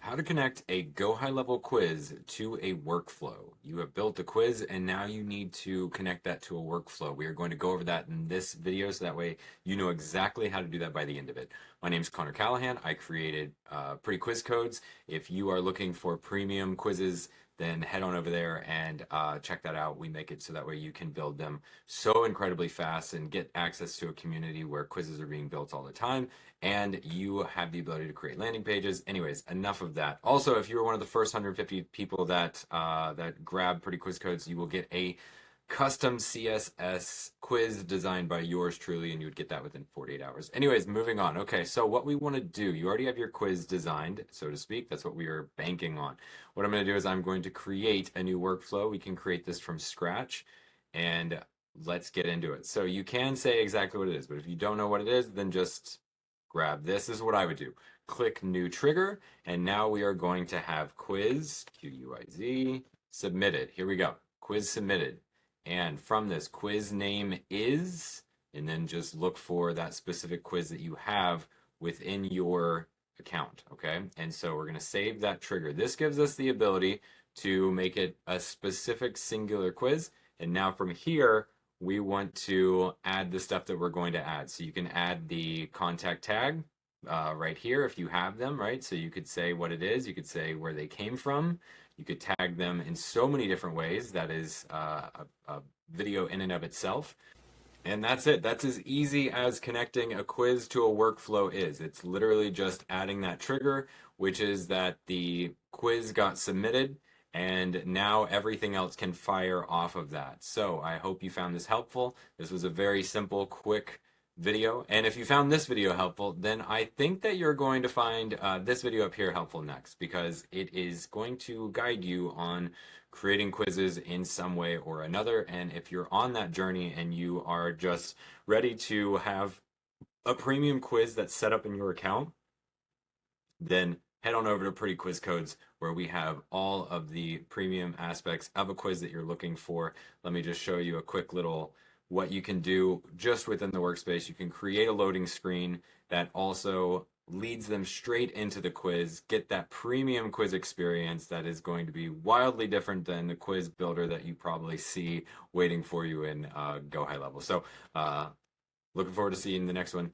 How to connect a GoHighLevel quiz to a workflow. You have built a quiz and now you need to connect that to a workflow. We are going to go over that in this video so that way you know exactly how to do that by the end of it. My name is Connor Callahan. I created PrettyQuizCodes. If you are looking for premium quizzes, then head on over there and check that out. We make it so that way you can build them so incredibly fast and get access to a community where quizzes are being built all the time, and you have the ability to create landing pages. Anyways, enough of that. Also, if you were one of the first 150 people that grab PrettyQuizCodes, you will get a custom CSS quiz designed by yours truly, and you would get that within 48 hours. Anyways, moving on. Okay, so what we want to do, you already have your quiz designed, so to speak. That's what we are banking on. What I'm going to do is I'm going to create a new workflow. We can create this from scratch, and let's get into it. So you can say exactly what it is, but if you don't know what it is, then just grab this. This is what I would do. Click New Trigger, and now we are going to have quiz, Q-U-I-Z, submitted. Here we go. Quiz submitted. And from this, quiz name is, and then just look for that specific quiz that you have within your account, okay? And so we're going to save that trigger. This gives us the ability to make it a specific singular quiz. And now from here, we want to add the stuff that we're going to add. So you can add the contact tag right here if you have them, right? So you could say what it is. You could say where they came from. You could tag them in so many different ways. That is a video in and of itself. And that's it. That's as easy as connecting a quiz to a workflow is. It's literally just adding that trigger, which is that the quiz got submitted, and now everything else can fire off of that. So I hope you found this helpful. This was a very simple, quick video. And if you found this video helpful, then I think that you're going to find this video up here helpful next, because it is going to guide you on creating quizzes in some way or another. And if you're on that journey and you are just ready to have a premium quiz that's set up in your account, then head on over to PrettyQuizCodes, where we have all of the premium aspects of a quiz that you're looking for. Let me just show you a quick little what you can do just within the workspace. You can create a loading screen that also leads them straight into the quiz, get that premium quiz experience that is going to be wildly different than the quiz builder that you probably see waiting for you in GoHighLevel. So looking forward to seeing the next one.